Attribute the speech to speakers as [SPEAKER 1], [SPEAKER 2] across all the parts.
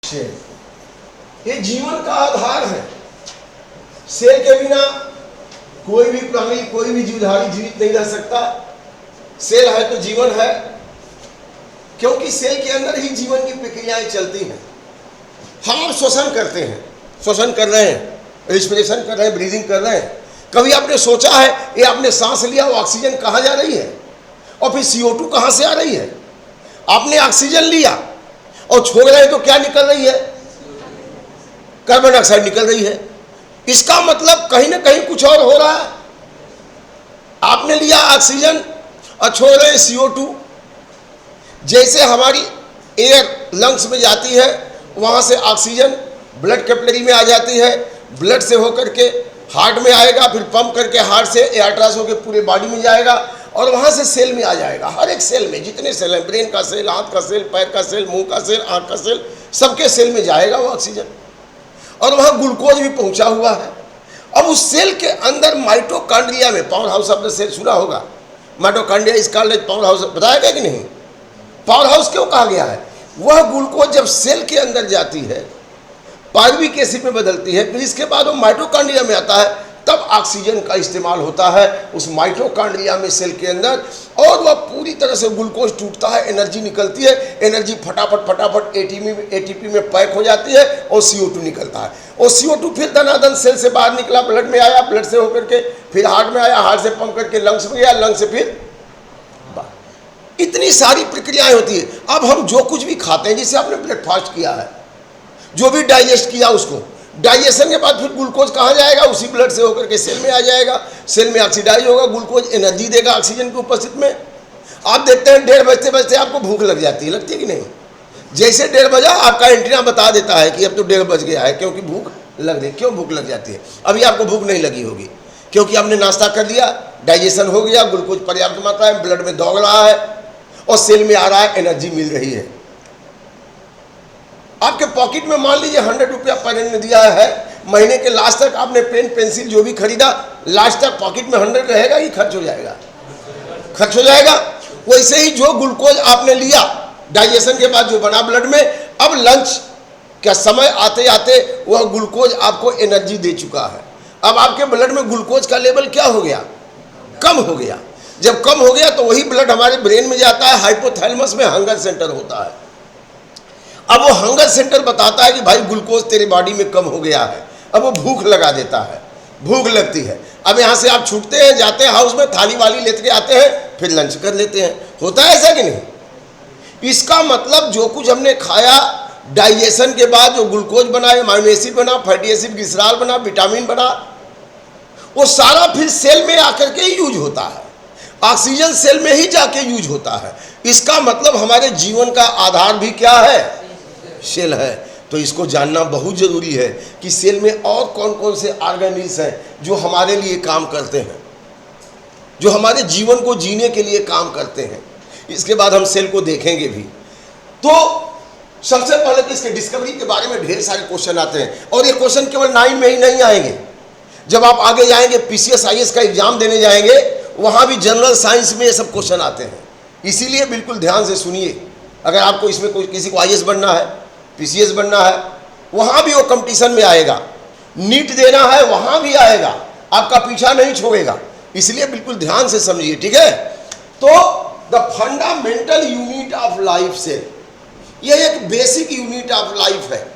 [SPEAKER 1] Cell ये जीवन का आधार है। सेल के बिना कोई भी प्राणी, कोई भी जीवधारी जीवित नहीं रह सकता। सेल है तो जीवन है, क्योंकि सेल के अंदर ही जीवन की प्रक्रियाएं चलती हैं। हम श्वसन करते हैं, श्वसन कर रहे हैं, रेस्पिरेशन कर रहे हैं, ब्रीदिंग कर रहे हैं। कभी आपने सोचा है ये आपने सांस लिया, वो ऑक्सीजन कहाँ जा रही है और फिर CO2 कहाँ से आ रही है? आपने ऑक्सीजन लिया और छोड़ रहे हैं तो क्या निकल रही है? कार्बन डाइऑक्साइड निकल रही है। इसका मतलब कहीं ना कहीं कुछ और हो रहा है। आपने लिया ऑक्सीजन और छोड़ रहे हैं CO2। जैसे हमारी एयर लंग्स में जाती है, वहाँ से ऑक्सीजन ब्लड कैपिलरी में आ जाती है, ब्लड से होकर के हार्ट में आएगा, फिर पंप करके हार्ट से एयरट्रांस होकर पूरे बॉडी में जाएगा और वहाँ से सेल में आ जाएगा। हर एक सेल में जितने सेल हैं, ब्रेन का सेल, हाथ का सेल, पैर का सेल, मुंह का सेल, आँख का सेल, सबके सेल में जाएगा वो ऑक्सीजन। और वहाँ ग्लूकोज भी पहुँचा हुआ है। अब उस सेल के अंदर माइटोकॉन्ड्रिया में, पावर हाउस आपने सेल सुना होगा, mitochondria is called power house, बताया गया कि नहीं? पावर हाउस क्यों कहा गया है? वह ग्लूकोज जब सेल के अंदर जाती है, पायरुविक एसिड में बदलती है, फिर इसके बाद वो माइटोकॉन्ड्रिया में आता है, तब ऑक्सीजन का इस्तेमाल होता है उस माइटोकॉन्ड्रिया में, सेल के अंदर। और वह पूरी तरह से ग्लूकोज टूटता है, एनर्जी निकलती है, एनर्जी फटाफट ATP में पैक हो जाती है और CO2 निकलता है। और CO2 फिर दनादन सेल से बाहर निकला, ब्लड में आया, ब्लड से होकर के फिर हार्ट में आया, हार्ट से पंप करके लंग्स में गया, लंग्स से फिर इतनी सारी प्रक्रियाएं होती है। अब हम जो कुछ भी खाते हैं, जिसे आपने ब्रेकफास्ट किया है, जो भी डाइजेस्ट किया, उसको डाइजेशन के बाद फिर ग्लूकोज कहाँ जाएगा? उसी ब्लड से होकर के सेल में आ जाएगा, सेल में ऑक्सीडाइज होगा, ग्लूकोज एनर्जी देगा ऑक्सीजन की उपस्थिति में। आप देखते हैं 1:30 बजते बजते आपको भूख लग जाती है, लगती है कि नहीं? जैसे 1:30 बजा, आपका एंटीना बता देता है कि अब तो 1:30 बज गया है, क्योंकि भूख लग रही। क्यों भूख लग जाती है? अभी आपको भूख नहीं लगी होगी, क्योंकि आपने नाश्ता कर लिया, डाइजेशन हो गया, ग्लूकोज पर्याप्त मात्रा में ब्लड में दौड़ रहा है और सेल में आ रहा है, एनर्जी मिल रही है। आपके पॉकेट में मान लीजिए 100 रुपया पेरेंट ने दिया है, महीने के लास्ट तक आपने पेन पेंसिल जो भी खरीदा, लास्ट तक पॉकेट में 100 रहेगा कि खर्च हो जाएगा? खर्च हो जाएगा। वैसे ही जो ग्लूकोज आपने लिया डाइजेशन के बाद जो बना ब्लड में, अब लंच का समय आते आते वह ग्लूकोज आपको एनर्जी दे चुका है। अब आपके ब्लड में ग्लूकोज का लेवल क्या हो गया? कम हो गया। जब कम हो गया तो वही ब्लड हमारे ब्रेन में जाता है, हाइपोथैलेमस में हंगर सेंटर होता है। अब वो हंगर सेंटर बताता है कि भाई ग्लूकोज तेरे बॉडी में कम हो गया है। अब वो भूख लगा देता है, भूख लगती है। अब यहाँ से आप छूटते हैं, जाते हैं हाउस में, थाली वाली लेते आते हैं, फिर लंच कर लेते हैं। होता है ऐसा कि नहीं? इसका मतलब जो कुछ हमने खाया, डाइजेशन के बाद जो ग्लूकोज बना, अमाइनो एसिड बना, फैटी एसिड, ग्लिसरॉल बना, विटामिन बना, वो सारा फिर सेल में आकर के ही यूज होता है। ऑक्सीजन सेल में ही जाके यूज होता है। इसका मतलब हमारे जीवन का आधार भी क्या है? सेल है। तो इसको जानना बहुत जरूरी है कि सेल में और कौन कौन से ऑर्गेनिल्स हैं जो हमारे लिए काम करते हैं, जो हमारे जीवन को जीने के लिए काम करते हैं। इसके बाद हम सेल को देखेंगे भी। तो सबसे पहले तो इसके डिस्कवरी के बारे में ढेर सारे क्वेश्चन आते हैं, और ये क्वेश्चन केवल 9 में ही नहीं आएंगे। जब आप आगे जाएंगे, PCS IAS का एग्जाम देने जाएंगे, वहाँ भी जनरल साइंस में ये सब क्वेश्चन आते हैं। इसीलिए बिल्कुल ध्यान से सुनिए। अगर आपको इसमें कोई किसी को IAS बनना है, PCS बनना है, वहाँ भी वो कंपटीशन में आएगा। नीट देना है, वहाँ भी आएगा, आपका पीछा नहीं छोड़ेगा। इसलिए बिल्कुल ध्यान से समझिए, ठीक है? तो the fundamental unit of life cell, यह एक बेसिक यूनिट ऑफ लाइफ है।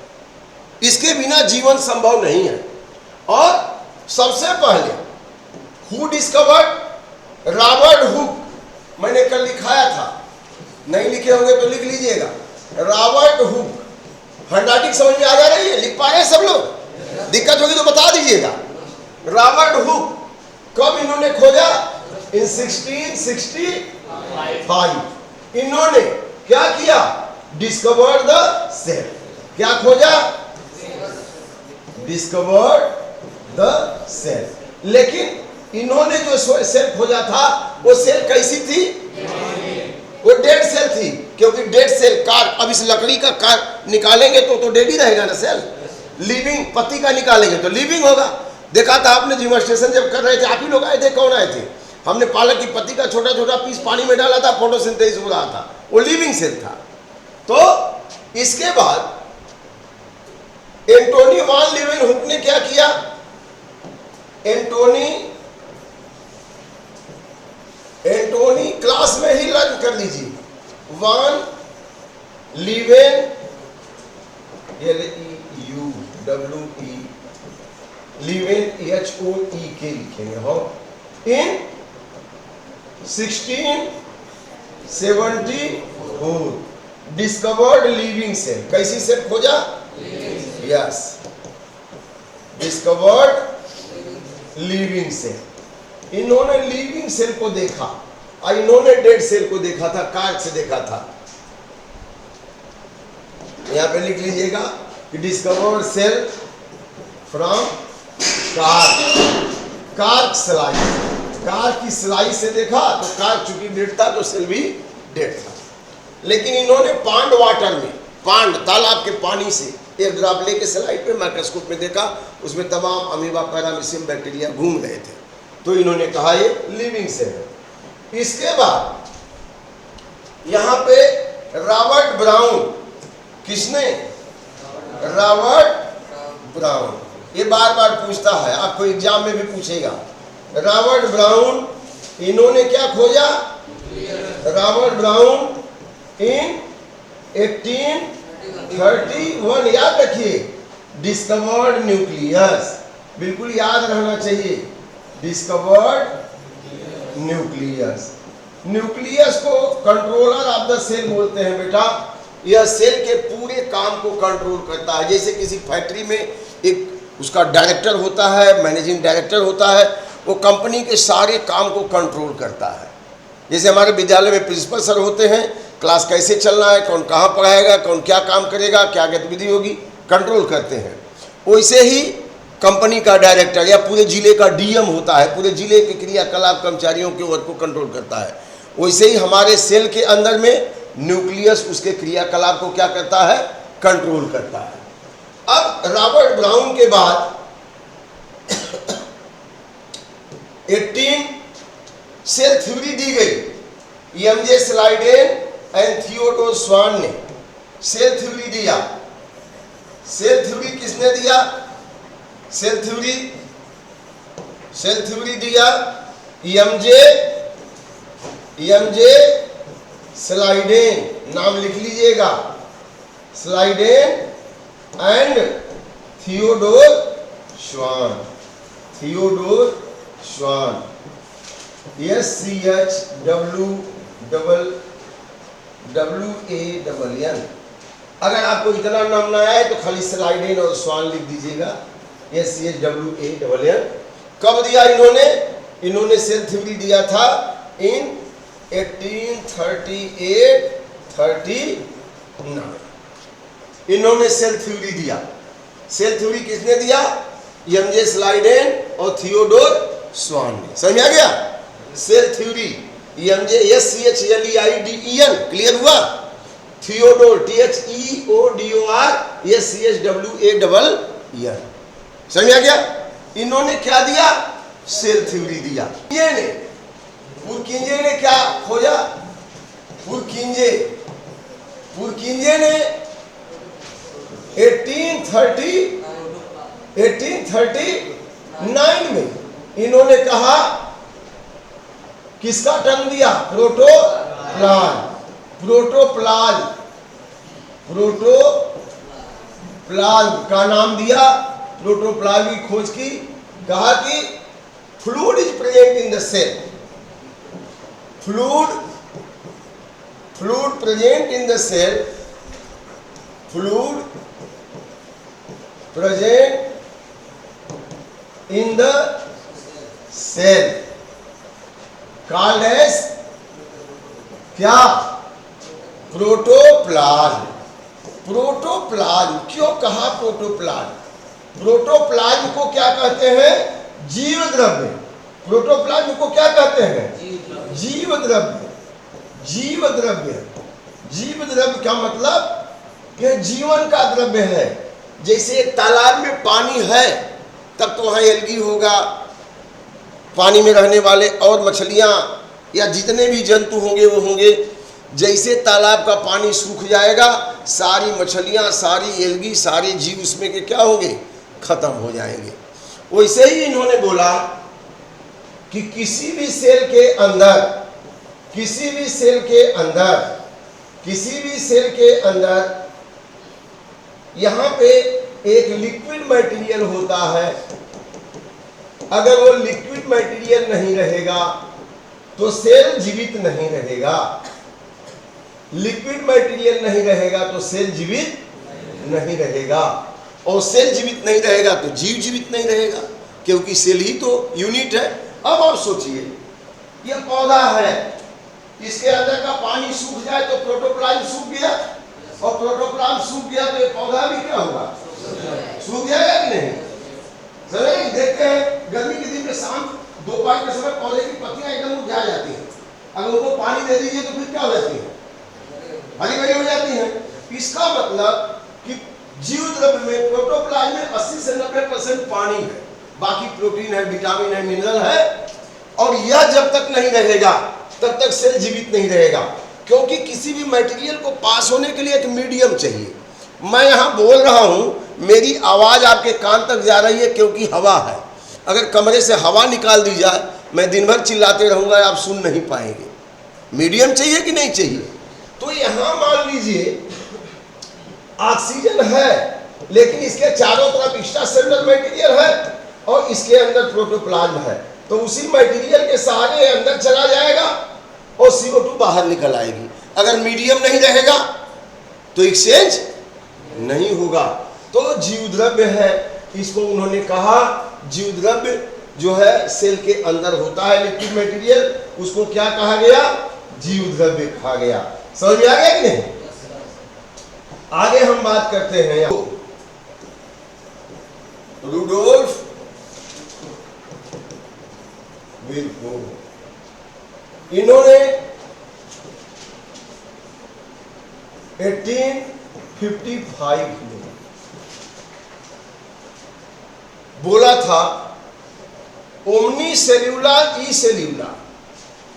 [SPEAKER 1] इसके बिना जीवन संभव नहीं है। और सबसे पहले हु डिस्कवर्ड? Robert Hooke. मैंने कल लिखाया था, नहीं लिखे होंगे तो लिख लीजिएगा। Robert Hooke. हैंडराइटिंग समझ में आ जा रही है? लिख पा रहे हैं सब लोग? दिक्कत होगी तो बता दीजिएगा। रॉबर्ट हुक कब इन्होंने खोजा? इन 1665। इन्होंने क्या किया? Discovered the cell. क्या खोजा? Discovered the cell. लेकिन इन्होंने जो सेल खोजा था, वो सेल कैसी थी? वो डेड सेल थी, क्योंकि डेड सेल कार, अब इस लकड़ी का कार निकालेंगे तो डेड ही रहेगा ना सेल। लिविंग पत्ती का निकालेंगे तो लिविंग होगा। देखा था आपने डेमोन्स्ट्रेशन जब कर रहे थे, आप ही लोग आए थे? कौन आए थे? हमने पालक की पत्ती का छोटा छोटा पीस पानी में डाला था, फोटोसिंथेसिस हो रहा था, वो लिविंग सेल था। तो इसके बाद कैप्टन हुक ने क्या किया, एंटोनी क्लास में ही लर्न कर लीजिए, वान लीवेन LEUWE लीवेन HOEK लिखेंगे हम, इन 1674 डिस्कवर्ड लिविंग सेल। कैसी सेल खोजा? Yes, discovered living cell. इन्होंने लिविंग सेल को देखा और इन्होंने डेड सेल को देखा था, कार्क से देखा था। यहां पे लिख लीजिएगा कि discovered cell from cork slice, cork की स्लाइस से देखा तो कार्क चूंकि डेड था तो सेल भी डेड था। लेकिन इन्होंने पांड वाटर में, पांड तालाब के पानी से एक ड्रॉप लेके स्लाइड पे माइक्रोस्कोप में देखा, उसमें तमाम अमीबा पैरामीशियम बैक्टीरिया घूम गए थे, तो इन्होंने कहा ये लिविंग सेल है। इसके बाद यहां पे रॉबर्ट ब्राउन, किसने? रॉबर्ट ब्राउन, ये बार बार पूछता है, आपको एग्जाम में भी पूछेगा। रॉबर्ट ब्राउन, इन्होंने क्या खोजा? रॉबर्ट ब्राउन इन 1831, याद रखिए, डिस्कवर्ड न्यूक्लियस, बिल्कुल याद रहना चाहिए, डिस्कवर्ड न्यूक्लियस। न्यूक्लियस को कंट्रोलर ऑफ द सेल बोलते हैं बेटा। यह सेल के पूरे काम को कंट्रोल करता है। जैसे किसी फैक्ट्री में एक उसका डायरेक्टर होता है, मैनेजिंग डायरेक्टर होता है, वो कंपनी के सारे काम को कंट्रोल करता है। जैसे हमारे विद्यालय में प्रिंसिपल सर होते हैं, क्लास कैसे चलना है, कौन कहाँ पढ़ाएगा, कौन क्या काम करेगा, क्या गतिविधि होगी, कंट्रोल करते हैं। वैसे ही कंपनी का डायरेक्टर या पूरे जिले का डीएम होता है, पूरे जिले के क्रियाकलाप कर्मचारियों के वर्क को कंट्रोल करता है। वैसे ही हमारे सेल के अंदर में न्यूक्लियस उसके क्रियाकलाप को क्या करता है? कंट्रोल करता है। अब रॉबर्ट ब्राउन के बाद 18 सेल थ्योरी दी गई। M J Schleiden and Theodor Schwann ने सेल थ्योरी दिया। सेल थ्योरी किसने दिया? सेल थ्योरी दिया एमजे स्लाइडेन, नाम लिख लीजिएगा, Schleiden and Theodor Schwann. SCHWAN। अगर आपको इतना नाम ना आए तो खाली स्लाइडेन और स्वान लिख दीजिएगा, SCHWAN। कब दिया इन्होंने सेल थ्योरी दिया था इन 1838-39 इन्होंने सेल थ्योरी दिया। सेल थ्योरी किसने दिया? एमजे स्लाइडेन और थियोडोर स्वान ने। समझ में आ गया? Cell theory MJ SCHLEIDEN, clear हुआ? Theodor THEODOR SCHWAN। समझ में आ गया? इन्होंने क्या दिया? सेल थ्योरी दिया। पुरकिंजे ने क्या खोजा? पुरकिंजे ने 1839 में इन्होंने कहा, किसका टर्म दिया? प्रोटोप्लाज्म का नाम दिया, प्रोटोप्लाज्म की खोज की। कहा कि fluid is present in the cell, fluid present in the cell, fluid present in the cell called as क्या? प्रोटोप्लाज्म। क्यों कहा प्रोटोप्लाज्म? प्रोटोप्लाज्म को क्या कहते हैं? जीव द्रव्य। प्रोटोप्लाज्म को क्या कहते हैं? जीव द्रव्य का मतलब यह जीवन का द्रव्य है। जैसे एक तालाब में पानी है तब तो वहाँ एल्गी होगा, पानी में रहने वाले और मछलियाँ या जितने भी जंतु होंगे वो होंगे। जैसे तालाब का पानी सूख जाएगा, सारी मछलियाँ, सारी एल्गी, सारे जीव उसमें के क्या होंगे? खत्म हो जाएंगे। वैसे ही इन्होंने बोला कि किसी भी सेल के अंदर यहाँ पे एक लिक्विड मटेरियल होता है। अगर वो लिक्विड मटेरियल नहीं रहेगा तो सेल जीवित नहीं रहेगा। लिक्विड मटेरियल नहीं रहेगा तो सेल जीवित नहीं रहेगा, और सेल जीवित नहीं रहेगा तो जीव जीवित नहीं रहेगा, क्योंकि सेल ही तो यूनिट है। अब आप सोचिए, ये पौधा है, इसके अंदर का पानी सूख जाए तो प्रोटोप्लाज्म सूख गया, और प्रोटोप्लाज्म सूख गया तो ये पौधा भी क्या होगा, सूख जाएगा कि नहीं। समझ देखते हैं गर्मी के दिन में शाम दोपहर के समय पौधे की पत्तियां एकदम मुरझा जाती हैं, अगर उनको पानी दे दीजिए तो फिर क्या हो जाती है, हरी भरी हो जाती है। इसका मतलब कि जीव द्रव्य में प्रोटोप्लाज्म में 80 से 90% पानी है, बाकी प्रोटीन है, विटामिन है, मिनरल है, और यह जब तक नहीं रहेगा तब तक सेल जीवित नहीं रहेगा, क्योंकि किसी भी मटेरियल को पास होने के लिए एक मीडियम चाहिए। मैं यहाँ बोल रहा हूँ, मेरी आवाज़ आपके कान तक जा रही है क्योंकि हवा है। अगर कमरे से हवा निकाल दी जाए, मैं दिन भर चिल्लाते रहूँगा, आप सुन नहीं पाएंगे। मीडियम चाहिए कि नहीं चाहिए। तो यहाँ मान लीजिए ऑक्सीजन है, लेकिन इसके चारों तरफ एक्स्ट्रा सेलुलर मटेरियल है और इसके अंदर प्रोटोप्लाज्म है, तो उसी मटेरियल के सहारे अंदर चला जाएगा और CO2 बाहर निकल आएगी। अगर मीडियम नहीं रहेगा तो एक्सचेंज नहीं होगा। तो जीव द्रव्य है, इसको उन्होंने कहा जीव द्रव्य जो है सेल के अंदर होता है लिक्विड मटेरियल, उसको क्या कहा गया, जीव द्रव्य कहा गया। समझ में आ गया कि नहीं। आगे हम बात करते हैं रुडोल्फ विर्को। इन्होंने 1855 में बोला था ओमनी सेल्यूला ई सेल्यूला।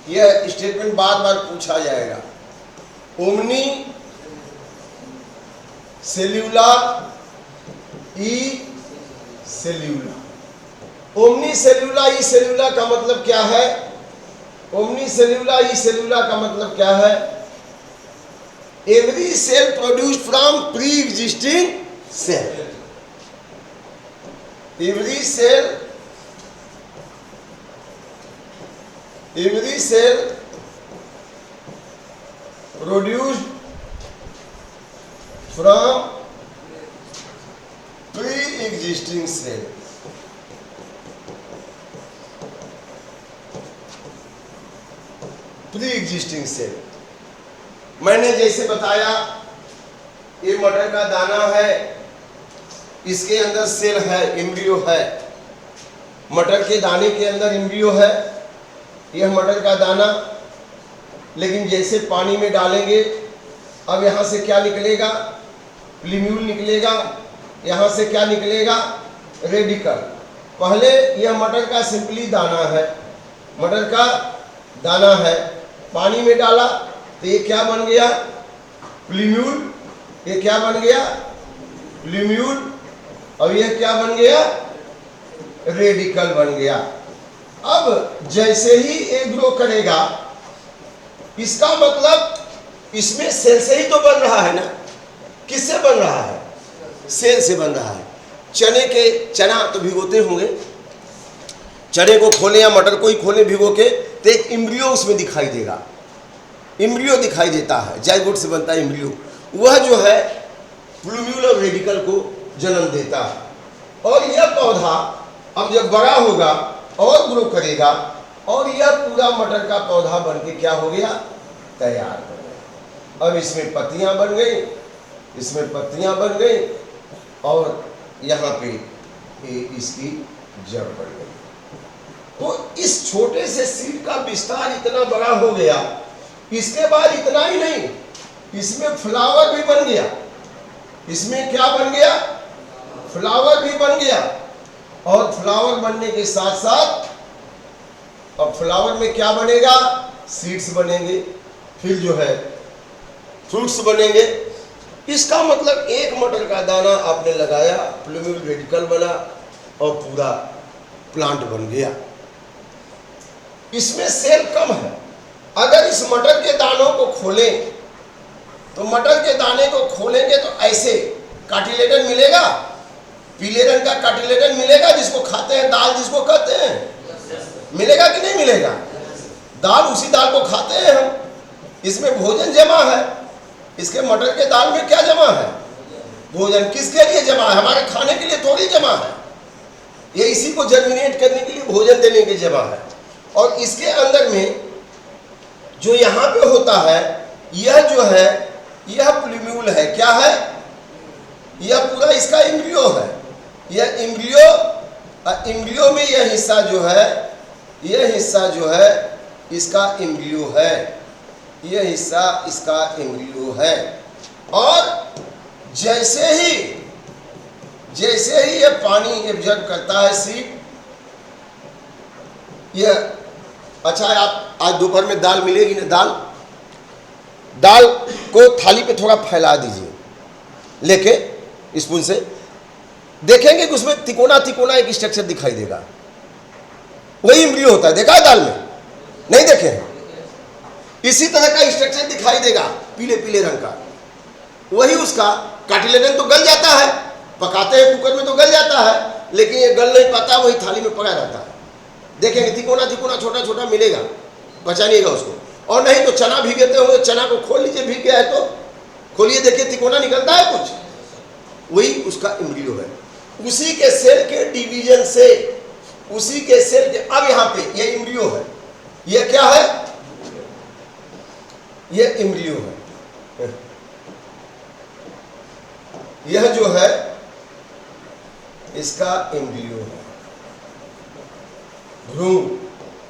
[SPEAKER 1] यह स्टेटमेंट बार बार पूछा जाएगा। ओमनी सेल्यूला ई सेल्यूला। ओमनी सेल्यूला ई सेल्यूला का मतलब क्या है। ओमनी सेल्यूला ई सेल्यूला का मतलब क्या है। Every cell produced from pre existing cell. Every cell produced from pre existing cell. Pre existing cell मैंने जैसे बताया, ये मटर का दाना है, इसके अंदर सेल है, एम्ब्रियो है। मटर के दाने के अंदर एम्ब्रियो है, यह मटर का दाना। लेकिन जैसे पानी में डालेंगे, अब यहाँ से क्या निकलेगा, प्लीम्यूल निकलेगा। यहाँ से क्या निकलेगा, रेडिकल। पहले यह मटर का सिंपली दाना है, मटर का दाना है, पानी में डाला तो ये क्या बन गया, प्लीम्यूल। ये क्या बन गया, प्लीम्यूल। और यह क्या बन गया, रेडिकल बन गया। अब जैसे ही ये ग्रो करेगा, इसका मतलब इसमें सेल से ही तो बन रहा है ना। किससे बन रहा है, सेल से बन रहा है। चना तो भिगोते होंगे, चने को खोले या मटर को ही खोले भिगो के, तो एक एम्ब्रियो उसमें दिखाई देगा। एम्ब्रियो दिखाई देता है, जाइगोट से बनता है एम्ब्रियो। वह जो है प्लूम्यूल और रेडिकल को जन्म देता है। और यह पौधा अब जब बड़ा होगा और ग्रो करेगा, और यह पूरा मटर का पौधा बन के क्या हो गया, तैयार हो गया। अब इसमें पत्तियां बन गई, इसमें पत्तियां बन गई, और यहाँ पे इसकी जड़ बन गई। तो इस छोटे से सीड का विस्तार इतना बड़ा हो गया। इसके बाद इतना ही नहीं, इसमें फ्लावर भी बन गया। इसमें क्या बन गया, फ्लावर भी बन गया। और फ्लावर बनने के साथ साथ अब फ्लावर में क्या बनेगा, सीड्स बनेंगे, फिर जो है फ्रूट्स बनेंगे, इसका मतलब एक मटर का दाना आपने लगाया, प्लूम्यूल रेडिकल बना और पूरा प्लांट बन गया। इसमें सेल कम है। अगर इस मटर के दानों को खोलें तो मटर के दाने को खोलेंगे तो ऐसे कार्टिलेडन मिलेगा, पीले रंग का कार्टिलेडन मिलेगा जिसको खाते हैं, दाल जिसको कहते हैं, मिलेगा कि नहीं मिलेगा? दाल, उसी दाल को खाते हैं हम। इसमें भोजन जमा है। इसके मटर के दाल में क्या जमा है? भोजन। किसके लिए जमा है? हमारे खाने के लिए थोड़ी जमा है। ये इसी को जर्मिनेट करने के लिए, भोजन देने के लिए जमा है। और इसके अंदर में जो यहाँ पे होता है, यह जो है, यह प्लूम्यूल है। क्या है? यह पूरा इसका एम्ब्रियो है। यह एम्ब्रियो में यह हिस्सा जो है, यह हिस्सा जो है इसका एम्ब्रियो है। यह हिस्सा इसका एम्ब्रियो है। और जैसे ही यह पानी एब्जॉर्ब करता है सीड, यह अच्छा है। आप आज दोपहर में दाल मिलेगी ना, दाल को थाली पे थोड़ा फैला दीजिए लेके स्पून से, देखेंगे कि उसमें तिकोना तिकोना एक स्ट्रक्चर दिखाई देगा। वही एम्ब्रियो होता है। देखा है दाल में? नहीं देखे हैं? इसी तरह का स्ट्रक्चर दिखाई देगा, पीले पीले रंग का। वही उसका कार्टिलेडन तो गल जाता है, पकाते हैं कुकर में तो गल जाता है, लेकिन ये गल नहीं पाता, वही थाली में पका रहता है। देखेंगे तिकोना तिकोना छोटा छोटा मिलेगा, पहचानिएगा उसको। और नहीं तो चना भीगते हुए, चना को खोल लीजिए, भीग गया है तो खोलिए, देखिए तिकोना निकलता है कुछ, वही उसका एम्ब्रियो है। उसी के सेल के डिवीजन से, उसी के सेल के, अब यहाँ पे ये एम्ब्रियो है। ये क्या है? ये एम्ब्रियो है। यह जो है इसका एम्ब्रियो है, भ्रूण।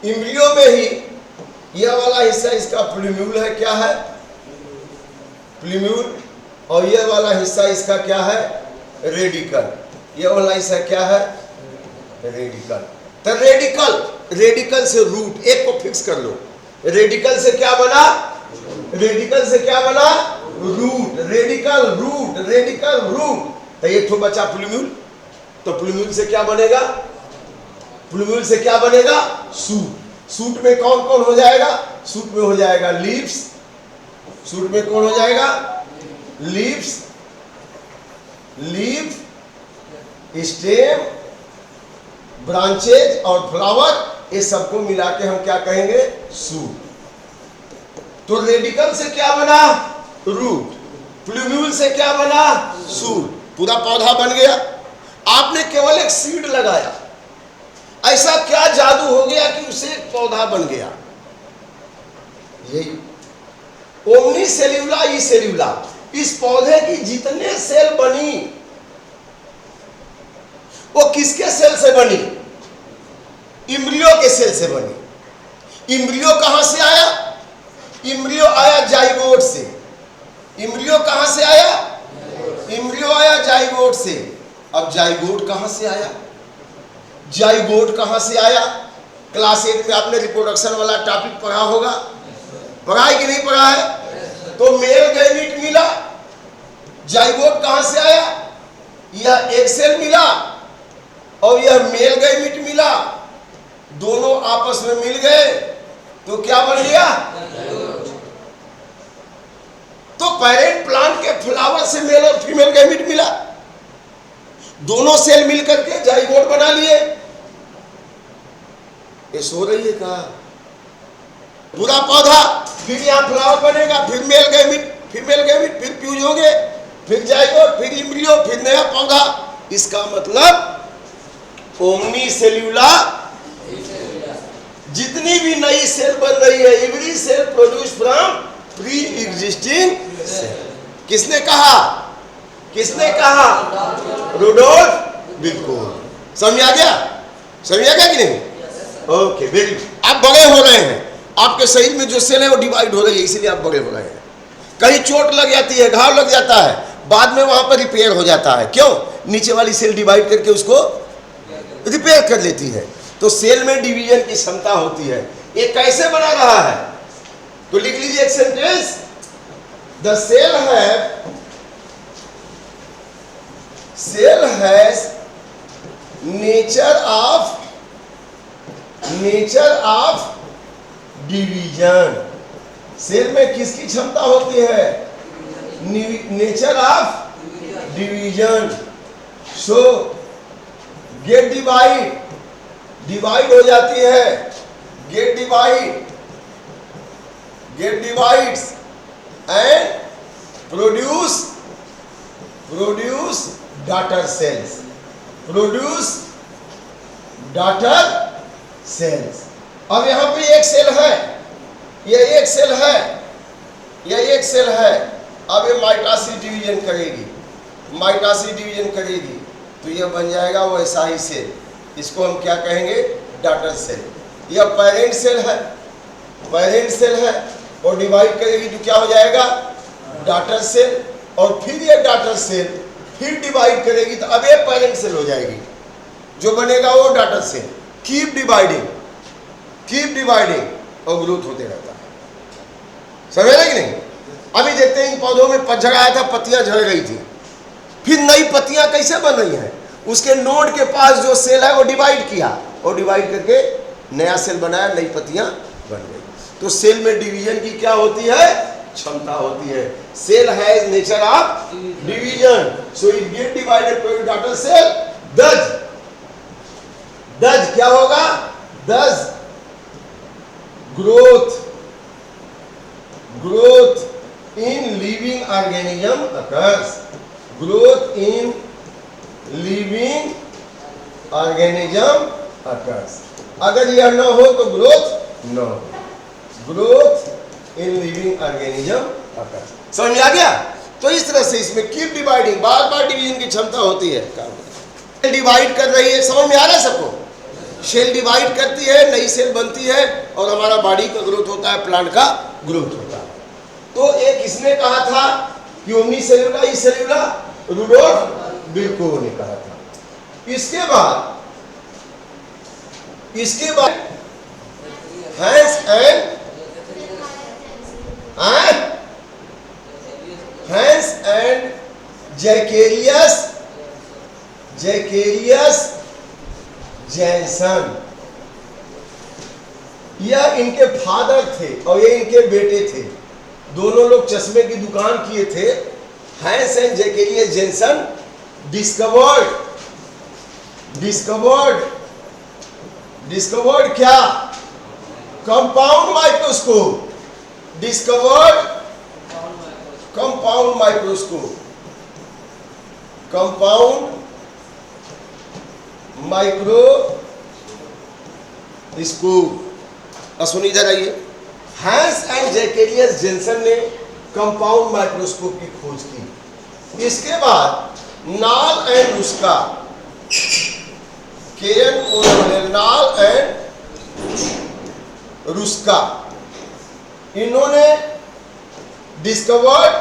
[SPEAKER 1] एम्ब्रियो में ही यह वाला हिस्सा इसका प्लूम्यूल है। क्या है? प्लूम्यूल। और यह वाला हिस्सा इसका क्या है? रेडिकल। यह वाला हिस्सा क्या है? रेडिकल। तो रेडिकल से रूट, एक को फिक्स कर लो। रेडिकल से क्या बना? रेडिकल से क्या बना? रूट। Radical root. तो ये तो बचा प्लूम्यूल। तो प्लूम्यूल से क्या बनेगा? प्लूम्यूल से क्या बनेगा? सूट। सूट में कौन कौन हो जाएगा? सूट में हो जाएगा लीव्स। सूट में कौन हो जाएगा? लीव्स, लीफ, स्टेम, ब्रांचेज और फ्लावर। ये सबको मिला के हम क्या कहेंगे? सूट। तो रेडिकल से क्या बना? रूट। प्लूम्यूल से क्या बना? सूट। पूरा पौधा बन गया। आपने केवल एक सीड लगाया, ऐसा क्या जादू हो गया कि उसे एक पौधा बन गया? यही ओमनी सेल्यूला ई सेल्यूला। इस पौधे की जितने सेल बनी, वो किसके सेल से बनी? एम्ब्रियो के सेल से बनी। एम्ब्रियो कहां से आया? एम्ब्रियो आया जाइगोट से। एम्ब्रियो कहां से आया? एम्ब्रियो आया जाइगोट से। अब जाइगोट कहां से आया? जाइगोट कहां से आया? क्लास 8 में आपने रिप्रोडक्शन वाला टॉपिक पढ़ा होगा, पढ़ा है कि नहीं पढ़ा है? तो मेल गैमीट मिला, जाइगोट कहां से आया? यह एक सेल मिला और यह मेल गैमीट मिला, दोनों आपस में मिल गए तो क्या बन गया? तो पेरेंट प्लांट के फ्लावर से मेल और फीमेल गैमीट मिला, दोनों सेल मिलकर के जाइगोट बना लिए। ये सो रही है कहा? पूरा पौधा, फिर यहाँ फ्लावर बनेगा, फिर मेल गैमीट, फीमेल गैमीट, फिर फ्यूज होंगे, फिर जाइगोट, फिर एम्ब्रियो, फिर नया पौधा। इसका मतलब ओमनी सेल्यूला, जितनी भी नई सेल बन रही है, every cell produce from pre existing cell. किसने कहा? किसने कहा? रुडोल्फ विल्कोन। समझ आ गया? समझ आ गया कि नहीं? Okay, very good. आप बड़े हो रहे हैं, आपके शरीर में जो सेल है वो डिवाइड हो रही है, इसीलिए आप बड़े हो रहे हैं। कहीं चोट लग जाती है, घाव लग जाता है, बाद में वहां पर रिपेयर हो जाता है। क्यों? नीचे वाली सेल डिवाइड करके उसको रिपेयर कर लेती है। तो सेल में डिवीजन की क्षमता होती है। ये कैसे बना रहा है? तो लिख लीजिए एक सेंटेंस, द सेल है cell has nature of division. Cell में किसकी क्षमता होती है? Nature of division. So get divide हो जाती है, get divides and produce daughter cells. अब यहां पे एक सेल है, यह एक सेल है, अब ये माइटोसिस डिवीजन करेगी, तो यह बन जाएगा वैसा ही सेल। इसको हम क्या कहेंगे? Daughter cell. यह पेरेंट सेल है और डिवाइड करेगी तो क्या हो जाएगा? Daughter cell. और फिर ये डॉटर सेल फिर डिवाइड करेगी तो अब ये पेरेंट सेल हो जाएगी, जो बनेगा वो डॉटर सेल। कीप डिवाइडिंग और ग्रोथ होते रहता है। समझ रहे कि नहीं? अभी देखते हैं इन पौधों में पतझड़ आया था, पत्तियां झड़ गई थी, फिर नई पत्तियां कैसे बन रही हैं? उसके नोड के पास जो सेल है वो डिवाइड किया और डिवाइड करके नया सेल बनाया, नई पत्तियां बन गई। तो सेल में डिवीजन की क्या होती है? क्षमता होती है। Cell has nature of division, so it get divided to daughter cell. Thus क्या होगा? Thus growth in living organism occurs. Growth in living organism occurs. अगर यह न हो तो ग्रोथ न हो। Growth in living organism occurs. समझ में आ गया? तो इस तरह से इसमें कीप डिवाइडिंग, बार बार डिवीजन की क्षमता होती है। सेल डिवाइड कर रही है, समझ में आ रहा है सबको? सेल डिवाइड करती है, नई सेल बनती है और हमारा बॉडी का ग्रोथ होता है, प्लांट का ग्रोथ होता है। तो एक इसने कहा था कि यूनिसेल्युलर यूनिसेल्युलर, रुडोल्फ विर्कोव ने कहा था। इसके बाद हैंस एंड जैकेरियस जैनसन, यह इनके फादर थे और ये इनके बेटे थे। दोनों लोग चश्मे की दुकान किए थे। Hence and Zacharias Jansen discovered क्या? Compound microscope. Discovered compound microscope. Compound microscope. सुनिए इधर आइए। हैंस एंड जैकेरियस जैनसन ने कंपाउंड माइक्रोस्कोप की खोज की। इसके बाद नाल एंड रुस्का, नाल एंड रुस्का, इन्होंने डिस्कवर्ड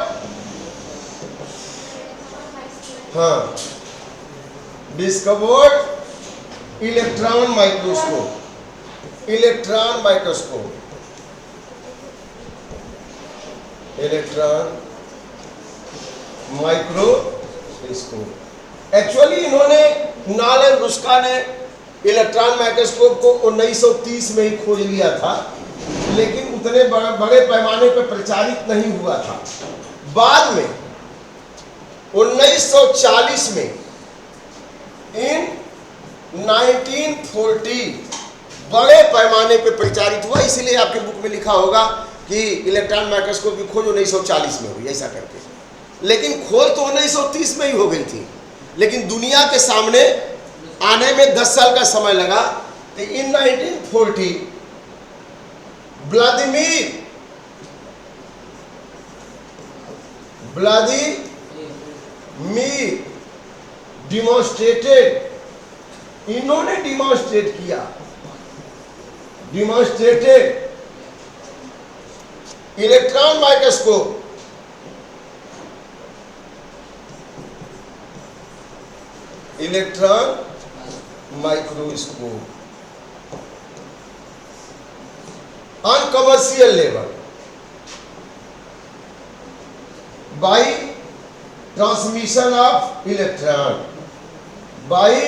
[SPEAKER 1] इलेक्ट्रॉन माइक्रोस्कोप। एक्चुअली इन्होंने, नाल एंड रुस्का ने इलेक्ट्रॉन माइक्रोस्कोप को 1930 में ही खोज लिया था, लेकिन उतने बड़े पैमाने पर प्रचारित नहीं हुआ था। बाद में 1940 में, इन 1940 बड़े पैमाने पर प्रचारित हुआ। इसीलिए आपके बुक में लिखा होगा कि इलेक्ट्रॉन माइक्रोस्कोप की खोज 1940 में हुई, ऐसा करके। लेकिन खोज तो 1930 में ही हो गई थी, लेकिन दुनिया के सामने आने में 10 साल का समय लगा। तो इन 1940 व्लादिमीर डिमॉन्स्ट्रेटेड, इन्होंने demonstrated electron microscope. On commercial level by transmission of electron. By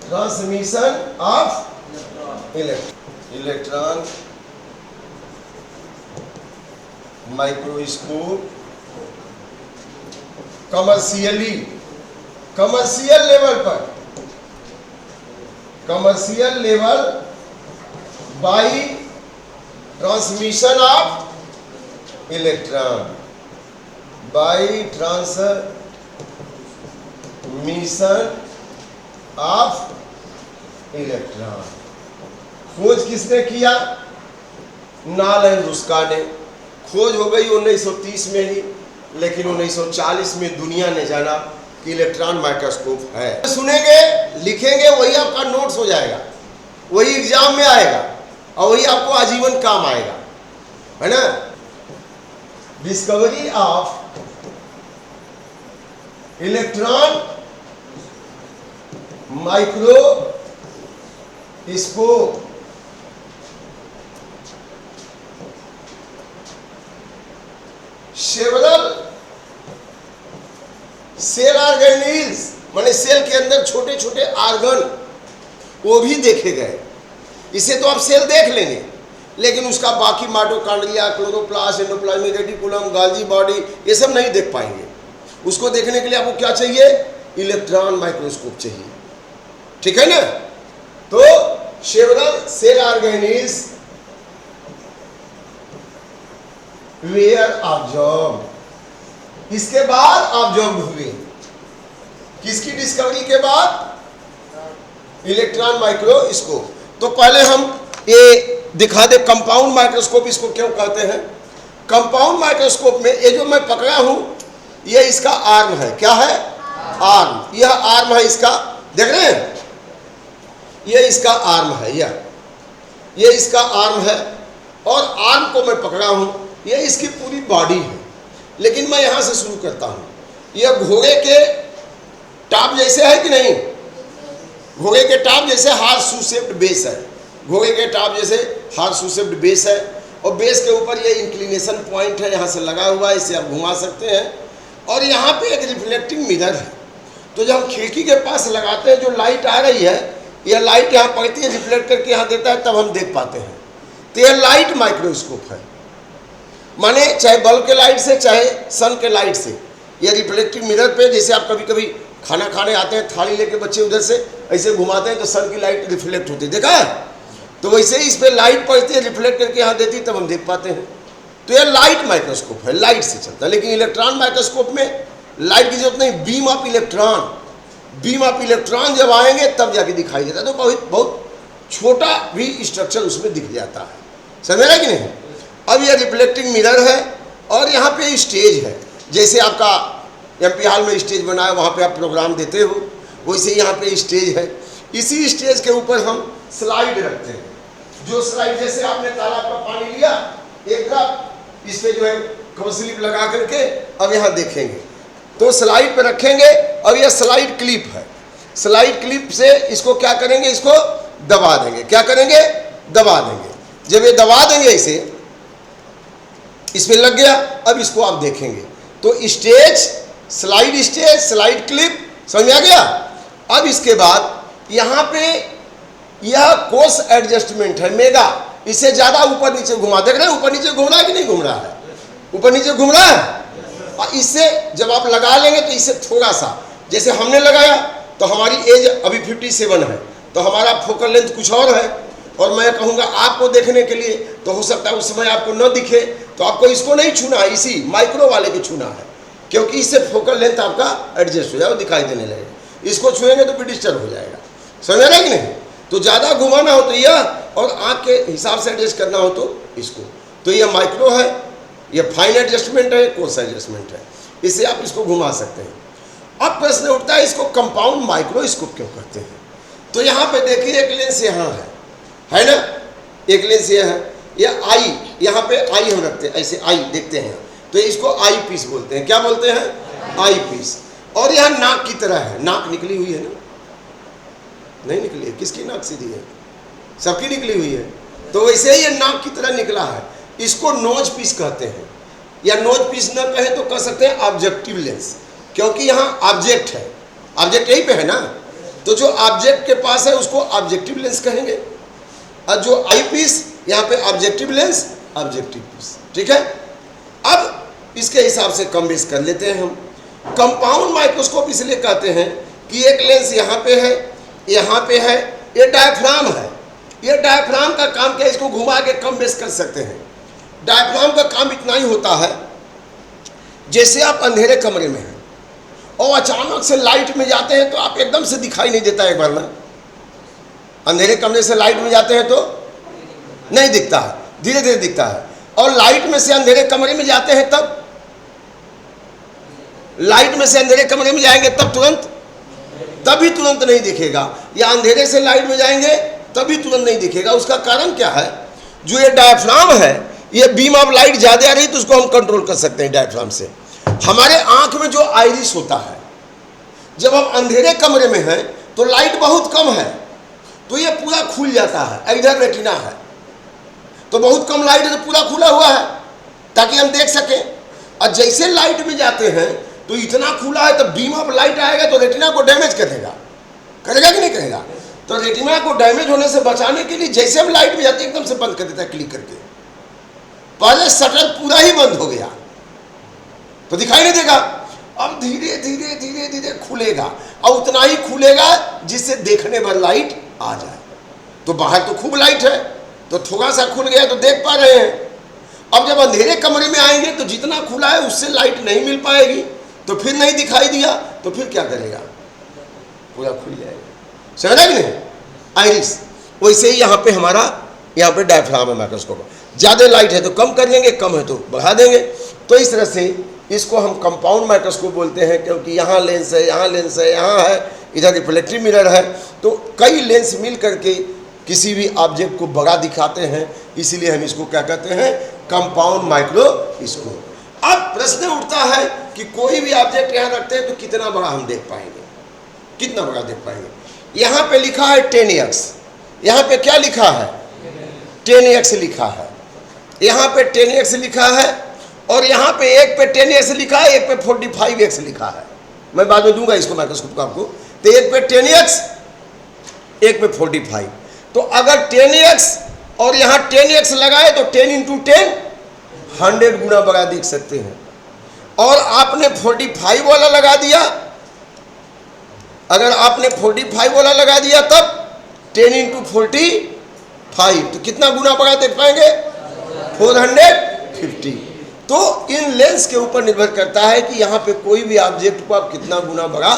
[SPEAKER 1] transmission of electron microscope commercial level by transmission of electron by transmission of electron. खोज किसने किया? नालन रुस्का ने। खोज हो गई 1930 में ही, लेकिन 1940 में दुनिया ने जाना कि इलेक्ट्रॉन माइक्रोस्कोप है। सुनेंगे, लिखेंगे, वही आपका नोट्स हो जाएगा, वही एग्जाम में आएगा और वही आपको आजीवन काम आएगा, है ना। Discovery of electron microscope several cell organelles, माने सेल के अंदर छोटे छोटे ऑर्गन वो भी देखे गए। इसे तो आप सेल देख लेंगे, लेकिन उसका बाकी mitochondria, chloroplast, endoplasmic reticulum, गाल्जी body, ये सब नहीं देख पाएंगे। उसको देखने के लिए आपको क्या चाहिए? इलेक्ट्रॉन माइक्रोस्कोप चाहिए, ठीक है ना। तो several cell organelles were observe, इसके बाद ऑब्जर्व हुए। किसकी डिस्कवरी के बाद? Electron microscope. तो पहले हम ये दिखा दे कंपाउंड माइक्रोस्कोप इसको क्यों कहते हैं। कंपाउंड माइक्रोस्कोप में ये जो मैं पकड़ा हूं, ये इसका आर्म है। क्या है? आर्म। यह आर्म है इसका, देख रहे हैं, ये इसका आर्म है, ये इसका आर्म है। और आर्म को मैं पकड़ा हूं, ये इसकी पूरी बॉडी है। लेकिन मैं यहां से शुरू करता हूं। यह घोड़े के टाप जैसे है कि नहीं? घोड़े के टाप जैसे हार्ड शू शेप्ड बेस है। घोड़े के टाप जैसे हार्ड शू शेप्ड बेस है, और बेस के ऊपर ये इंक्लिनेशन पॉइंट है, यहाँ से लगा हुआ है, इसे आप घुमा सकते हैं। और यहाँ पे एक रिफ्लेक्टिंग मिरर है। तो जब हम खिड़की के पास लगाते हैं, जो लाइट आ रही है, यह लाइट यहाँ पड़ती है, रिफ्लेक्ट करके यहाँ देता है, तब हम देख पाते हैं। तो यह लाइट माइक्रोस्कोप है। माने चाहे बल्ब के लाइट से, चाहे सन के लाइट से, यह रिफ्लेक्टिव मिरर पे, जैसे आप कभी कभी खाना खाने आते हैं, थाली लेके बच्चे उधर से ऐसे घुमाते हैं तो सन की लाइट रिफ्लेक्ट होती है, देखा है? तो वैसे ही इस पर लाइट पड़ती है, रिफ्लेक्ट करके यहाँ देती है, तब हम देख पाते हैं। तो यह लाइट माइक्रोस्कोप है, लाइट से चलता है। लेकिन इलेक्ट्रॉन माइक्रोस्कोप में लाइट की जरूरत नहीं, बीम ऑफ इलेक्ट्रॉन जब आएंगे तब जाके दिखाई देता है। तो बहुत छोटा भी स्ट्रक्चर उसमें दिख जाता है, समझ रहे कि नहीं। अब यह रिफ्लेक्टिंग मिरर है, और यहाँ पे स्टेज है। जैसे आपका MP हॉल में स्टेज बना है, वहाँ पे आप प्रोग्राम देते हो, वैसे यहाँ पे स्टेज है। इसी स्टेज के ऊपर हम स्लाइड रखते हैं। जो स्लाइड, जैसे आपने तालाब का पानी लिया, एक ड्रॉप इस पे जो है कवर स्लिप लगा करके अब यहाँ देखेंगे, तो स्लाइड पे रखेंगे। और यह स्लाइड क्लिप है। स्लाइड क्लिप से इसको क्या करेंगे? इसको दबा देंगे। क्या करेंगे? दबा देंगे। जब ये दबा देंगे, इसे इसमें लग गया, अब इसको आप देखेंगे। तो स्टेज, स्लाइड क्लिप, समझ आ गया। अब इसके बाद यहाँ पे यह कोर्स एडजस्टमेंट है, मेगा। इससे ज़्यादा ऊपर नीचे घुमा, देख रहे हैं ऊपर नीचे घूम रहा है कि नहीं घूम रहा है? ऊपर नीचे घूम रहा है। और इससे जब आप लगा लेंगे तो इससे थोड़ा सा, जैसे हमने लगाया तो हमारी एज अभी 57 है, तो हमारा फोकल लेंथ कुछ और है। और मैं कहूँगा आपको देखने के लिए, तो हो सकता है उस समय आपको न दिखे, तो आपको इसको नहीं छूना है, इसी माइक्रो वाले को छूना है, क्योंकि इससे फोकल लेंथ आपका एडजस्ट हो जाए, वो दिखाई देने लगेगा। इसको छुएंगे तो भी डिस्टर्ब हो जाएगा, समझ रहे कि नहीं। तो ज़्यादा घुमाना हो तो यह, और आँख के हिसाब से एडजस्ट करना हो तो इसको। तो यह माइक्रो है, यह फाइन एडजस्टमेंट है, कोर्स एडजस्टमेंट है। इससे आप इसको घुमा सकते हैं। अब प्रश्न उठता है, इसको कंपाउंड माइक्रोस्कोप क्यों कहते हैं? तो यहाँ पे देखिए, एक लेंस यहाँ है ना, एक लेंस ये है, यह आई, यहाँ पे आई हम रखते हैं, ऐसे आई देखते हैं, तो इसको आई पीस बोलते हैं। क्या बोलते हैं? आई पीस। और यह नाक की तरह है, नाक निकली हुई है ना, नहीं निकली है? किसकी नाक सीधी है? सबकी निकली हुई है। तो वैसे ही ये नाक की तरह निकला है, इसको नोज पीस कहते हैं, या नोज पीस न कहे तो कह सकते हैं ऑब्जेक्टिव लेंस, क्योंकि यहाँ ऑब्जेक्ट है, ऑब्जेक्ट यहीं पे है ना, तो जो ऑब्जेक्ट के पास है उसको ऑब्जेक्टिव लेंस कहेंगे, और जो आई पीस यहाँ पे ऑब्जेक्टिव लेंस, ऑब्जेक्टिव पीस। ठीक है, अब इसके हिसाब से कम बेस कर लेते हैं हम। कंपाउंड माइक्रोस्कोप इसलिए कहते हैं कि एक लेंस यहाँ पे है, यहाँ पे है, ये डायफ्राम है। ये डायफ्राम का काम क्या है, इसको घुमा के कम बेस कर सकते हैं। डायफ्राम का काम इतना ही होता है, जैसे आप अंधेरे कमरे में हैं और अचानक से लाइट में जाते हैं तो आप एकदम से दिखाई नहीं देता है। एक बार में अंधेरे कमरे से लाइट में जाते हैं तो नहीं दिखता है, धीरे धीरे दिखता है। और लाइट में से अंधेरे कमरे में जाते हैं तब, लाइट में से अंधेरे कमरे में जाएंगे तब तुरंत, तभी तुरंत नहीं दिखेगा। या अंधेरे से लाइट में जाएंगे तभी तुरंत नहीं दिखेगा। उसका कारण क्या है, जो ये डायफ्राम है, ये बीम ऑफ लाइट ज़्यादा आ रही तो उसको हम कंट्रोल कर सकते हैं डायफ्राम से। हमारे आंख में जो आइरिस होता है, जब हम अंधेरे कमरे में हैं तो लाइट बहुत कम है तो ये पूरा खुल जाता है। इधर रेटिना है तो बहुत कम लाइट है तो पूरा खुला हुआ है ताकि हम देख सकें। और जैसे लाइट में जाते हैं तो इतना खुला है तो बीम ऑफ लाइट आएगा तो रेटिना को डैमेज करेगा, करेगा कि नहीं करेगा। तो रेटिना को डैमेज होने से बचाने के लिए जैसे हम लाइट में जाते हैं एकदम से बंद कर देता है क्लिक करके। पहले शटर पूरा ही बंद हो गया तो दिखाई नहीं देगा, अब धीरे धीरे धीरे धीरे खुलेगा और उतना ही खुलेगा जिससे देखने पर लाइट आ जाए। तो बाहर तो खूब लाइट है तो थोड़ा सा खुल गया तो देख पा रहे हैं। अब जब अंधेरे कमरे में आएंगे तो जितना खुला है उससे लाइट नहीं मिल पाएगी तो फिर नहीं दिखाई दिया तो फिर क्या करेगा, पूरा खुल जाएगा। समझा कि नहीं। आइरिस वैसे ही यहाँ पे हमारा, यहाँ पे डायफ्राम है माइक्रोस्कोप। ज़्यादा लाइट है तो कम कर लेंगे, कम है तो बढ़ा देंगे। तो इस तरह से इसको हम कंपाउंड माइक्रोस्कोप बोलते हैं, क्योंकि यहाँ लेंस है, यहाँ लेंस है, यहाँ है, इधर रिफ्लेक्टिव मिरर है, तो कई लेंस मिल करके किसी भी ऑब्जेक्ट को बड़ा दिखाते हैं। इसीलिए हम इसको क्या कहते हैं, कंपाउंड माइक्रोस्कोप। अब प्रश्न उठता है कि कोई भी ऑब्जेक्ट यहाँ रखते हैं तो कितना बड़ा हम देख पाएंगे, कितना बड़ा देख पाएंगे। यहाँ पे लिखा है 10x, यहाँ पे क्या लिखा है 10x लिखा है, यहाँ पे 10x लिखा है, और यहाँ पे एक पे 10x लिखा है, एक पे 45x लिखा है। मैं बाद में दूंगा इसको माइक्रोस्कोप को आपको। तो एक पे 10x, एक पे 45। तो अगर 10x और यहाँ 10x लगाए तो 10 × 10 100 गुना बड़ा देख सकते हैं। और आपने 45 वाला लगा दिया, अगर आपने 45 वाला लगा दिया तब 10 × 45 तो कितना गुना बड़ा देख पाएंगे 450। तो इन लेंस के ऊपर निर्भर करता है कि यहाँ पे कोई भी ऑब्जेक्ट को आप कितना गुना बड़ा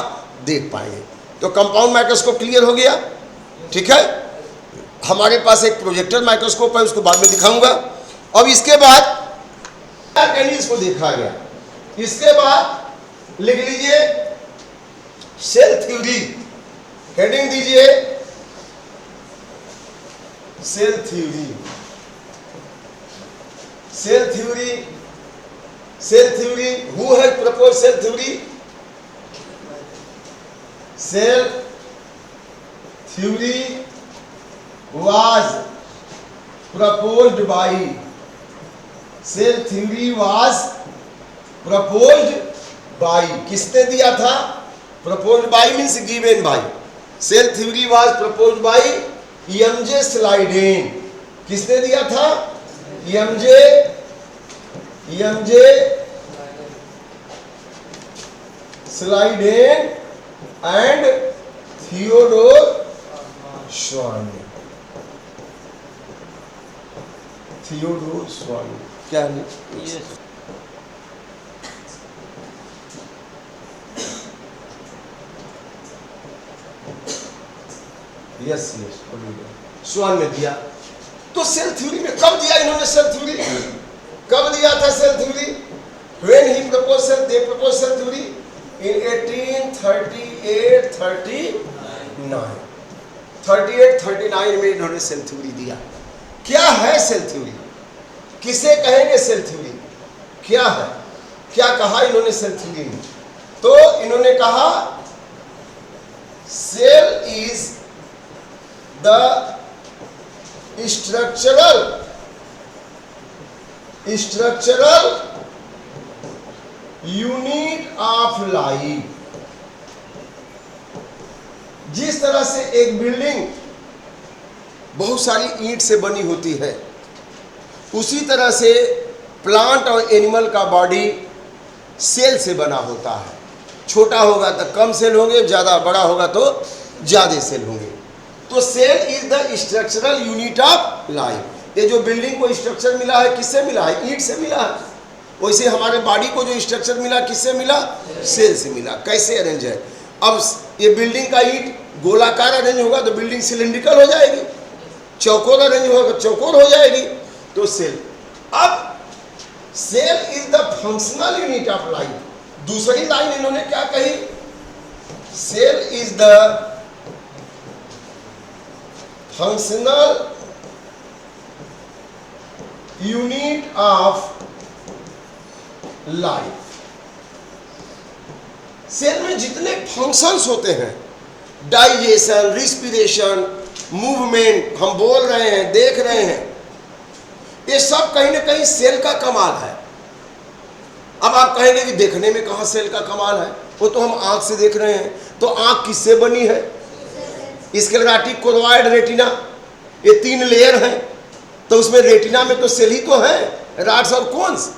[SPEAKER 1] देख पाएंगे। तो कंपाउंड माइक्रोस्कोप क्लियर हो गया। ठीक है, हमारे पास एक प्रोजेक्टर माइक्रोस्कोप है, उसको बाद में दिखाऊंगा। अब इसके बाद इसको देखा गया, इसके बाद लिख लीजिए सेल थ्योरी, हेडिंग दीजिए cell theory. Cell theory, cell theory, who has propose cell theory? Cell theory was proposed by, cell theory was proposed by, किसने दिया था? proposed by means given by. Cell theory was proposed by EMJ Slydane. किसने दिया था? EMJ Slydane and Theodore Schwann. Theodor Schwann, क्या है? Yes, स्वान ने दिया। तो सेल थ्योरी में कब दिया इन्होंने सेल थ्योरी? कब दिया था cell theory? When he proposed cell, they proposed cell theory in 1838, 39, 38-39 में इन्होंने सेल थ्योरी दिया। क्या है सेल थ्योरी? किसे कहेंगे सेल थ्योरी? क्या है, क्या कहा इन्होंने सेल थ्योरी में? तो इन्होंने कहा cell is the structural unit of life. जिस तरह से एक बिल्डिंग बहुत सारी ईंट से बनी होती है, उसी तरह से प्लांट और एनिमल का बॉडी सेल से बना होता है। छोटा होगा तो कम सेल होंगे, ज़्यादा बड़ा होगा तो ज़्यादा सेल होंगे। तो cell is the structural unit of life. ये जो बिल्डिंग को स्ट्रक्चर मिला है, किससे मिला है? ईंट से मिला है। वैसे हमारे बॉडी को जो स्ट्रक्चर मिला, किससे मिला? सेल से मिला। कैसे अरेंज है? अब ये बिल्डिंग का ईंट गोलाकार अरेंज होगा तो बिल्डिंग सिलिंड्रिकल हो जाएगी, चौकोर अरेंज होगा तो चौकोर हो जाएगी। तो सेल, अब cell is the functional unit of life. दूसरी लाइन इन्होंने क्या कही? Cell is the functional unit of life. Cell में जितने फंक्शंस होते हैं, डाइजेशन, रिस्पिरेशन, मूवमेंट, हम बोल रहे हैं, देख रहे हैं, ये सब कहीं ना कहीं सेल का कमाल है। अब आप कहेंगे कि देखने में कहाँ सेल का कमाल है? वो तो हम आंख से देख रहे हैं। तो आंख किससे बनी है? स्क्लेराटिक, कोरोइड, रेटिना, ये 3 लेयर हैं। तो उसमें रेटिना में तो सेल ही तो है, रॉड्स और कोन्स,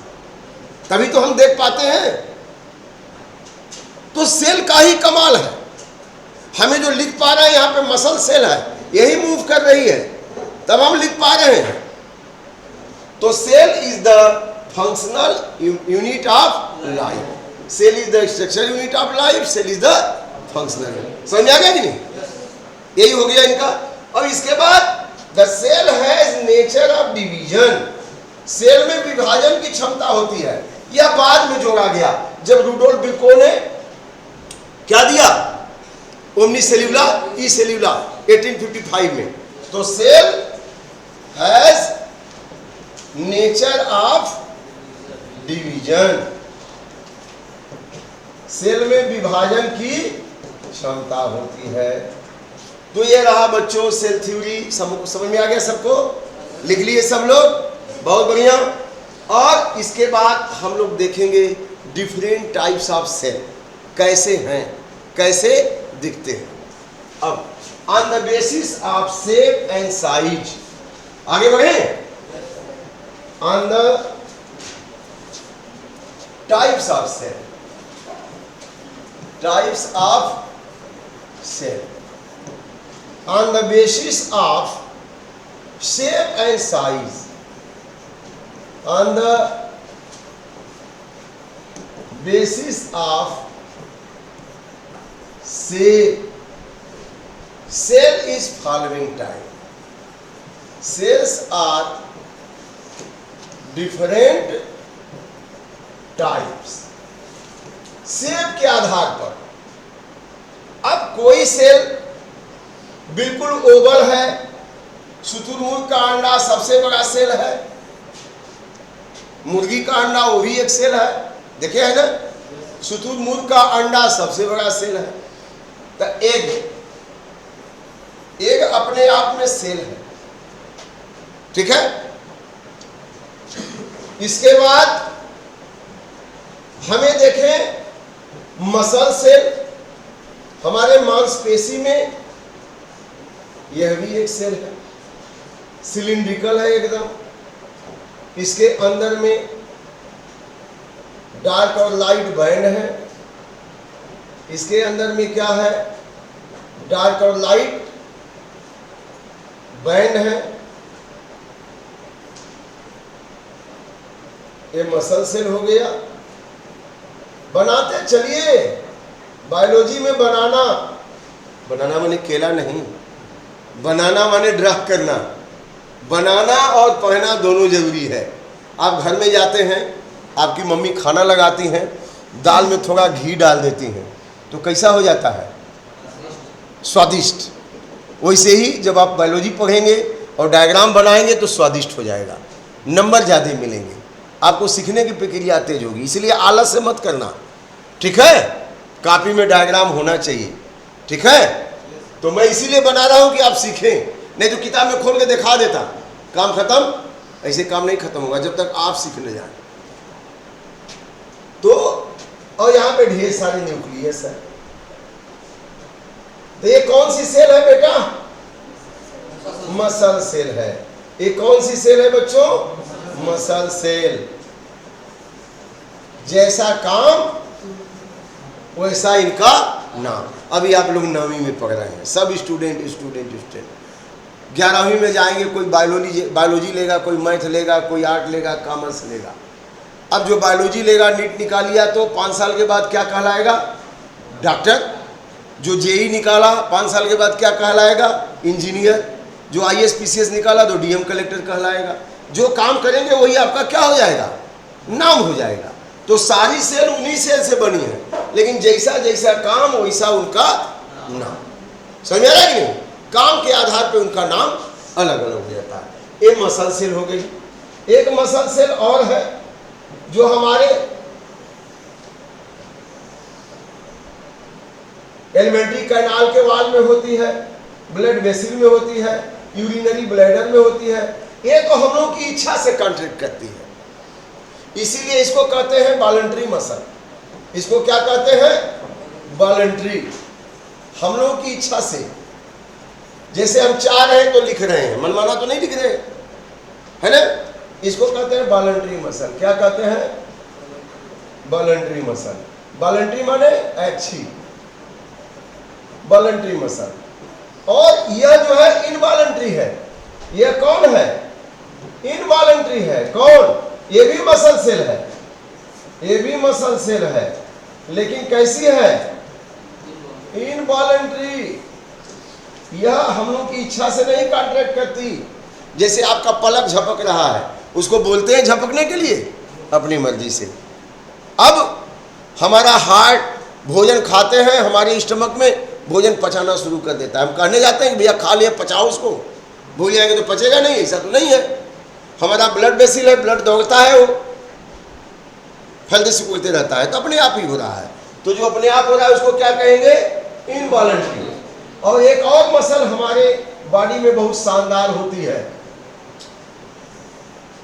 [SPEAKER 1] तभी तो हम देख पाते हैं। तो सेल का ही कमाल है। हमें जो लिख पा रहे हैं यहाँ पे मसल सेल है, यही मूव कर रही है, तब हम लिख पा रहे हैं। तो cell is the functional unit of life. Cell is the structural unit of life, cell is the functional. समझ आ गया कि नहीं? यही हो गया इनका। और इसके बाद the cell has nature of division. Cell में विभाजन की क्षमता होती है। यह बाद में जोड़ा गया जब रुडोल्फ विर्को ने क्या दिया? ओमनी सेल्यूला, ई सेल्यूला, 1855 में। तो cell has nature of division. Cell में विभाजन की क्षमता होती है। तो ये रहा बच्चों सेल थ्योरी। समझ में आ गया सबको? लिख लिए सब लोग? बहुत बढ़िया। और इसके बाद हम लोग देखेंगे डिफरेंट टाइप्स ऑफ सेल कैसे हैं, कैसे दिखते हैं। अब on the basis of shape and size आगे बढ़े। On the types of cell, types of cell on the basis of shape and size, on the basis of shape, cell is following type. Cells are different types. Shape के आधार पर अब कोई cell बिल्कुल Oval है। शुतुरमुर्ग का अंडा सबसे बड़ा सेल है। मुर्गी का अंडा वो भी एक सेल है, देखे है ना? शुतुरमुर्ग का अंडा सबसे बड़ा सेल है। तो एग अपने आप में सेल है, ठीक है? इसके बाद हमें देखें मसल सेल। हमारे मांसपेशी में यह भी एक सेल है, सिलिंड्रिकल है एकदम। इसके अंदर में डार्क और लाइट बैंड है। इसके अंदर में क्या है? डार्क और लाइट बैंड है। ये मसल सेल हो गया। बनाते चलिए। बायोलॉजी में बनाना, बनाना माने केला नहीं, बनाना माने ड्रा करना। बनाना और पहना दोनों जरूरी है। आप घर में जाते हैं, आपकी मम्मी खाना लगाती हैं, दाल में थोड़ा घी डाल देती हैं, तो कैसा हो जाता है? स्वादिष्ट। वैसे ही जब आप बायोलॉजी पढ़ेंगे और डायग्राम बनाएंगे तो स्वादिष्ट हो जाएगा, नंबर ज़्यादा मिलेंगे, आपको सीखने की प्रक्रिया तेज होगी। इसलिए आलस से मत करना, ठीक है? कॉपी में डायग्राम होना चाहिए, ठीक है? तो मैं इसीलिए बना रहा हूं कि आप सीखें, नहीं तो किताब में खोल के दिखा देता, काम खत्म। ऐसे काम नहीं खत्म होगा जब तक आप सीखने जाए। तो और यहां पे ढेर सारे न्यूक्लियस है। तो ये कौन सी सेल है बेटा? मसल सेल है। ये कौन सी सेल है बच्चों? Muscle cell. जैसा काम वैसा इनका नाम। अभी आप लोग 9वीं में पढ़ रहे हैं, सब स्टूडेंट 11वीं में जाएंगे, कोई बायोलॉजी लेगा, कोई मैथ लेगा, कोई आर्ट लेगा, कॉमर्स लेगा। अब जो बायोलॉजी लेगा, नीट निकाल लिया तो 5 साल के बाद क्या कहलाएगा? डॉक्टर। जो जेई निकाला 5 साल के बाद क्या कहलाएगा? इंजीनियर। जो IAS PCS निकाला तो DM कलेक्टर कहलाएगा। जो काम करेंगे वही आपका क्या हो जाएगा? नाम हो जाएगा। तो सारी सेल उन्हीं सेल से बनी है, लेकिन जैसा जैसा काम वैसा उनका नाम। समझ आ रहा है कि नहीं? काम के आधार पे उनका नाम अलग अलग हो जाता है। ये मसल सेल हो गई। एक मसल सेल और है जो हमारे एलिमेंट्री कैनाल के वाल में होती है, ब्लड वेसिल में होती है, यूरिनरी ब्लैडर में होती है। ये तो हम लोग की इच्छा से कॉन्ट्रैक्ट करती है, इसीलिए इसको कहते हैं वॉलंटरी मसल। इसको क्या कहते हैं? वॉलंटरी। हम लोग की इच्छा से, जैसे हम चाह रहे हैं तो लिख रहे हैं, मनमाना तो नहीं लिख रहे, है ना? इसको कहते हैं वॉलंटरी मसल। क्या कहते हैं? Voluntary muscle. वॉलंटरी माने ऐच्छिक, वॉलंटरी मसल। और यह जो है इनवॉलंटरी है। यह कौन है? इनवॉलंटरी है। कौन? ये भी मसल सेल है, ये भी मसल सेल है, लेकिन कैसी है? इनवॉलंटरी। यह हम लोग की इच्छा से नहीं कॉन्ट्रैक्ट करती। जैसे आपका पलक झपक रहा है, उसको बोलते हैं झपकने के लिए, अपनी मर्जी से। अब हमारा हार्ट भोजन खाते हैं, हमारे स्टमक में भोजन पचाना शुरू कर देता है। हम कहने जाते हैं कि भैया खा लिया, पचाओ उसको, भूल जाएंगे तो पचेगा नहीं, ऐसा तो नहीं है। हमारा ब्लड वेसिल है, ब्लड दौड़ता है, वो फल्दे से उड़ते रहता है, तो अपने आप ही हो रहा है। तो जो अपने आप हो रहा है उसको क्या कहेंगे? इनवॉलंटरी। और एक और मसल हमारे बॉडी में बहुत शानदार होती है,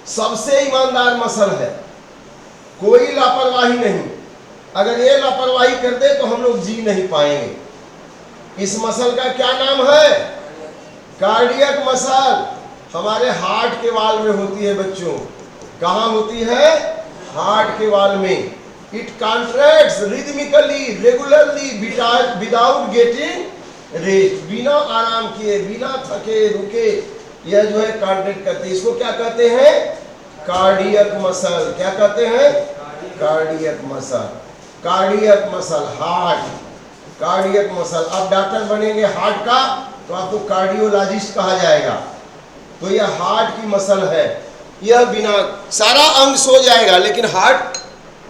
[SPEAKER 1] सबसे ईमानदार मसल है, कोई लापरवाही नहीं। अगर ये लापरवाही कर दे तो हम लोग जी नहीं पाएंगे। इस मसल का क्या नाम है? Cardiac muscle. हमारे हार्ट के वाल में होती है बच्चों। कहाँ होती है? हार्ट के वाल में। It contracts rhythmically, regularly, without getting rest. बिना आराम किए, बिना थके रुके यह जो है कॉन्ट्रैक्ट करते हैं। इसको क्या कहते हैं? Cardiac muscle. क्या कहते हैं? Cardiac muscle. Cardiac muscle, heart, cardiac muscle. अब डॉक्टर बनेंगे हार्ट का तो आपको कार्डियोलॉजिस्ट कहा जाएगा। तो यह हार्ट की मसल है। यह बिना, सारा अंग सो जाएगा लेकिन हार्ट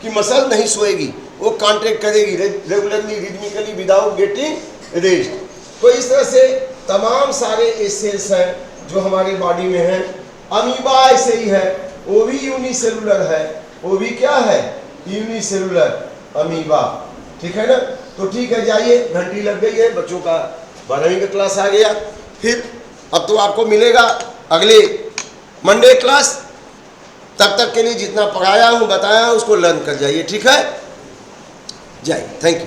[SPEAKER 1] की मसल नहीं सोएगी, वो कॉन्ट्रैक्ट करेगी regularly, rhythmically, without getting rest. तो इस तरह से तमाम सारे सेल्स हैं जो हमारे बॉडी में हैं। अमीबा ऐसे ही है, वो भी यूनिसेलुलर है। वो भी क्या है? Unicellular amoeba. ठीक है ना? तो ठीक है, जाइए, घंटी लग गई है, बच्चों का 12वीं का क्लास आ गया। फिर अब तो आपको मिलेगा अगले मंडे क्लास। तब तक के लिए जितना पढ़ाया हूँ, बताया हूँ, उसको लर्न कर जाइए। ठीक है, जाइए। Thank you.